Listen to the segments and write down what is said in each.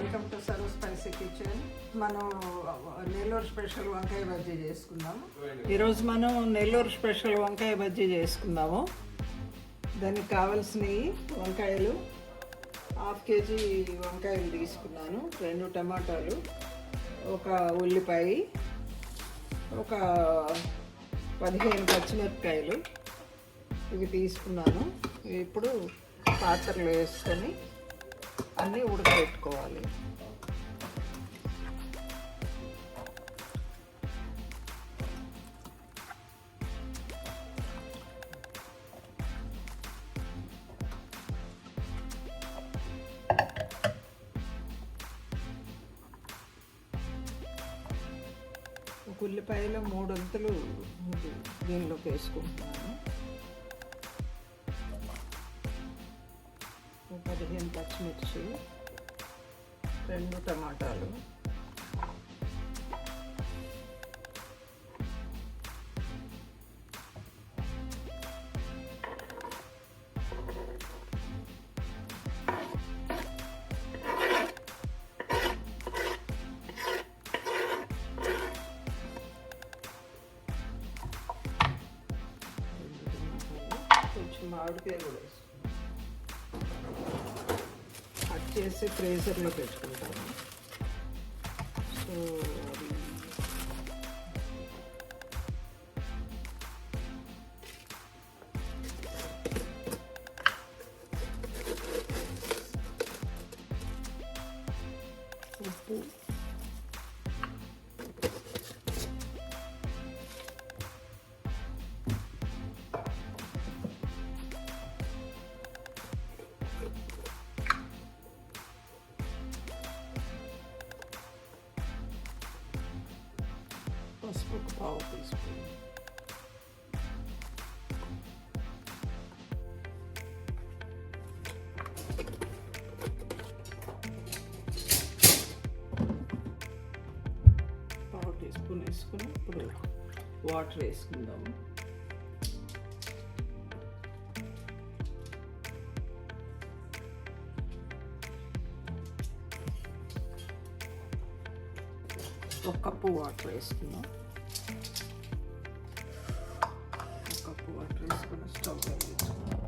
Welcome to సర్వ spicy kitchen. మనం Nellore special వంకాయ బజ్జీ చేసుకుందాము. ఈరోజు మనం నెల్లూరు స్పెషల్ వంకాయ బజ్జీ చేసుకుందాము. దానికి కావాల్సినవి వంకాయలు 1/2 కేజీ వంకాయలు తీసుకున్నాను, 2 టమాటాలు, ఒక ఉల్లిపాయ, ఒక 15 పచ్చిమిరపకాయలు ఇవి తీసుకున్నాను. ఇప్పుడు పాత్రలో వేసుకొని అన్నీ ఉడకబెట్టుకోవాలి. ఒక ఉల్లిపాయలో 3 వంతులు దీనిలోకి వేసుకుంటున్నాను. 15 పచ్చిమిర్చి, 2 టమాటాలు, కొంచెం మామిడికాయ కూడా వేసుకుంటాను. కట్ చేసి ఫ్రీజర్లో పెట్టుకుంటాను. సో ఉప్పు, పసుపు 1/4 టీ స్పూన్, వేసుకుని ఇప్పుడు వాటర్ వేసుకుందాము. ఒక కప్పు వాటర్ వేసుకుందాం. ఒక కప్పు వాటర్ వేసుకుని స్టవ్ వెలిగించుకుందాం.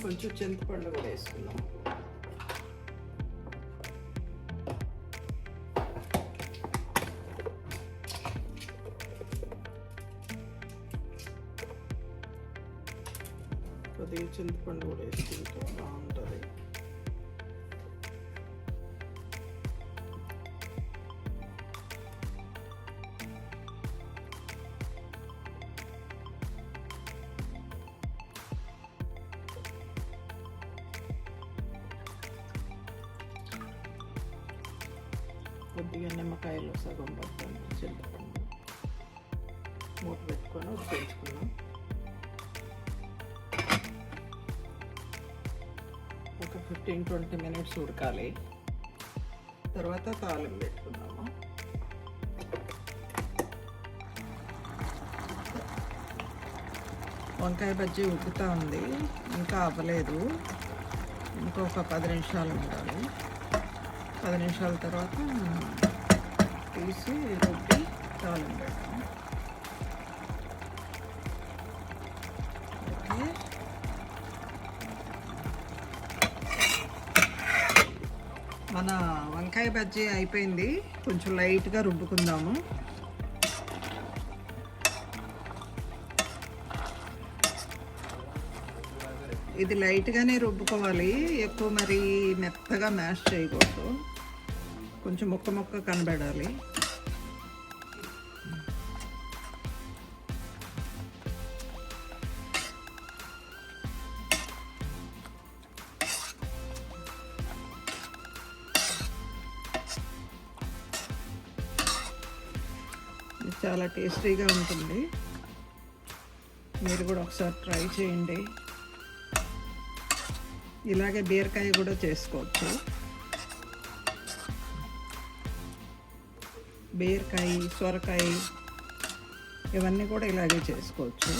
కొంచెం చింతపండు కూడా వేసుకుందాం. కొద్దిగా చింతపండు కూడా వేసుకుంటే బాగుంటుంది. కొద్దిగా నిమ్మకాయలు సగం పడుతుంది చింతపండు మూత పెట్టుకొని ఉడికించుకున్నాం. ఒక 15-20 మినిట్స్ ఉడకాలి. తర్వాత తాలింపు పెట్టుకున్నాము. వంకాయ బజ్జీ ఉడుకుతూ ఉంది, ఇంకా అవ్వలేదు. ఇంకొక 10 నిమిషాలు ఉండాలి. 10 నిమిషాల తర్వాత తీసి రుబ్బి తాలింపు పెడతాం. ఓకే, మన వంకాయ బజ్జీ అయిపోయింది. కొంచెం లైట్గా రుబ్బుకుందాము. ఇది లైట్గానే రుబ్బుకోవాలి, ఎక్కువ మరి మెత్తగా మ్యాష్ చేయకూడదు. కొంచెం ముక్క ముక్క కనబడాలి. చాలా టేస్టీగా ఉంటుంది. మీరు కూడా ఒకసారి ట్రై చేయండి. ఇలాగే బీరకాయ కూడా చేసుకోవచ్చు. బీరకాయ, సొరకాయ ఇవన్నీ కూడా ఇలాగే చేసుకోవచ్చు.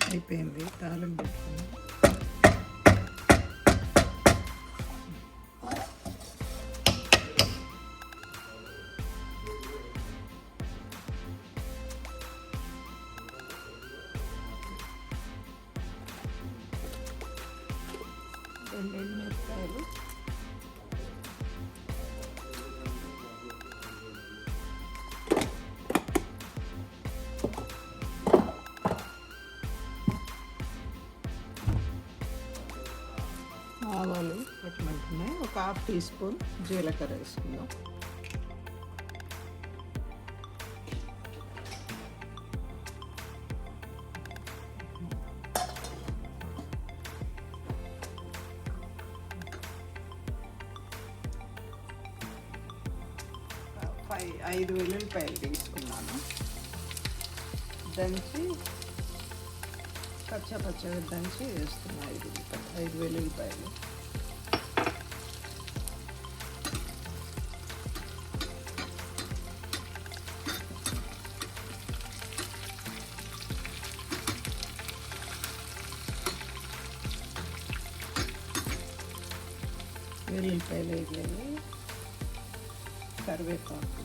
అయిపోయింది, తాలింపు పెట్టుకున్నాం. రెండు మిరపకాయలు, ఆవాలు పట్టమంటున్నాయి. ఒక 1/2 టీ స్పూన్ జీలకర్ర వేసుకుందాం. ఐదు వెల్లుల్లిపాయలు తీసుకున్నాను, దంచి పచ్చగా దంచి వేస్తున్నాను. 5 వెల్లుల్లిపాయలు. వెల్లుల్లిపాయలు వేయాలి. కరివేపాకు,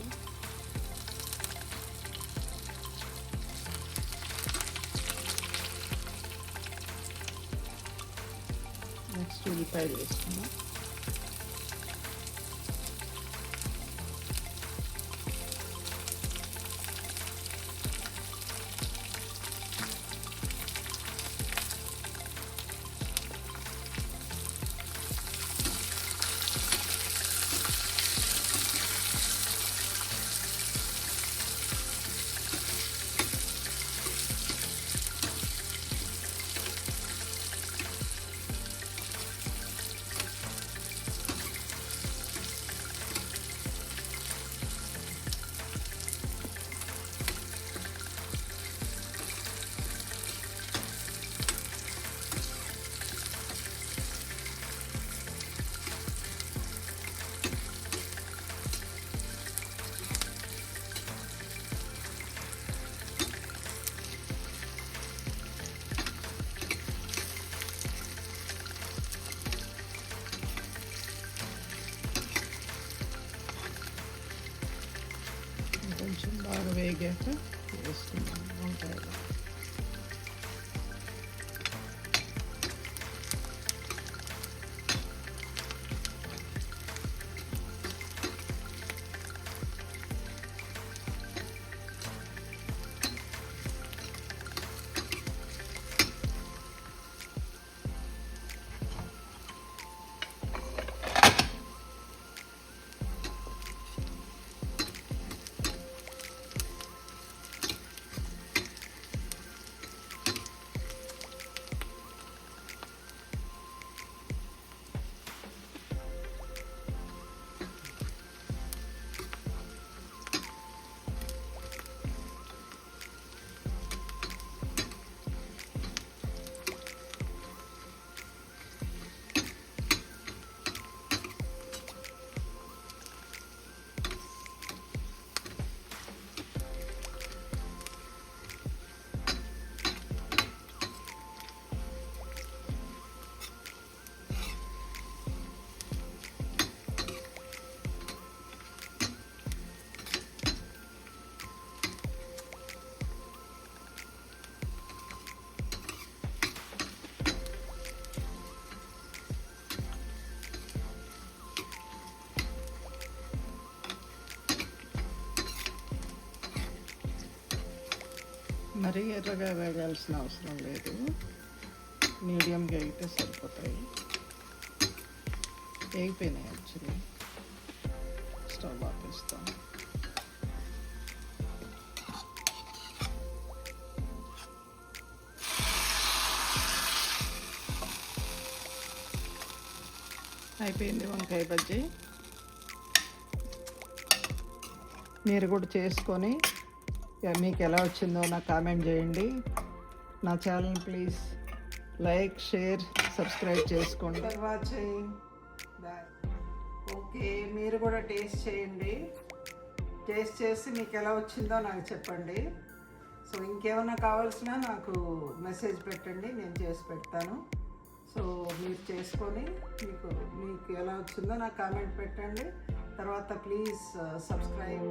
నెక్స్ట్ ఉల్లిపాయలు వేసుకున్నాం. కొంచెం బాగా వేగాక వేసుకున్నాం వంకాయలు. మరీ ఎర్రగా వేగాల్సిన అవసరం లేదు, మీడియంగా అయితే సరిపోతాయి. వేగిపోయినాయి యాక్చువల్లీ. స్టవ్ ఆపేస్తాం. అయిపోయింది వంకాయ బజ్జీ. మీరు కూడా చేసుకొని మీకు ఎలా వచ్చిందో నాకు కామెంట్ చేయండి. నా channel please like, share, subscribe చేసుకోండి. వాచింగ్. ఓకే, మీరు కూడా టేస్ట్ చేయండి. టేస్ట్ చేసి మీకు ఎలా వచ్చిందో నాకు చెప్పండి. సో ఇంకేమైనా కావాల్సినా నాకు మెసేజ్ పెట్టండి, నేను చేసి పెడతాను. సో మీరు చేసుకొని మీకు ఎలా వచ్చిందో నాకు కామెంట్ పెట్టండి. తర్వాత ప్లీజ్ సబ్స్క్రైబ్.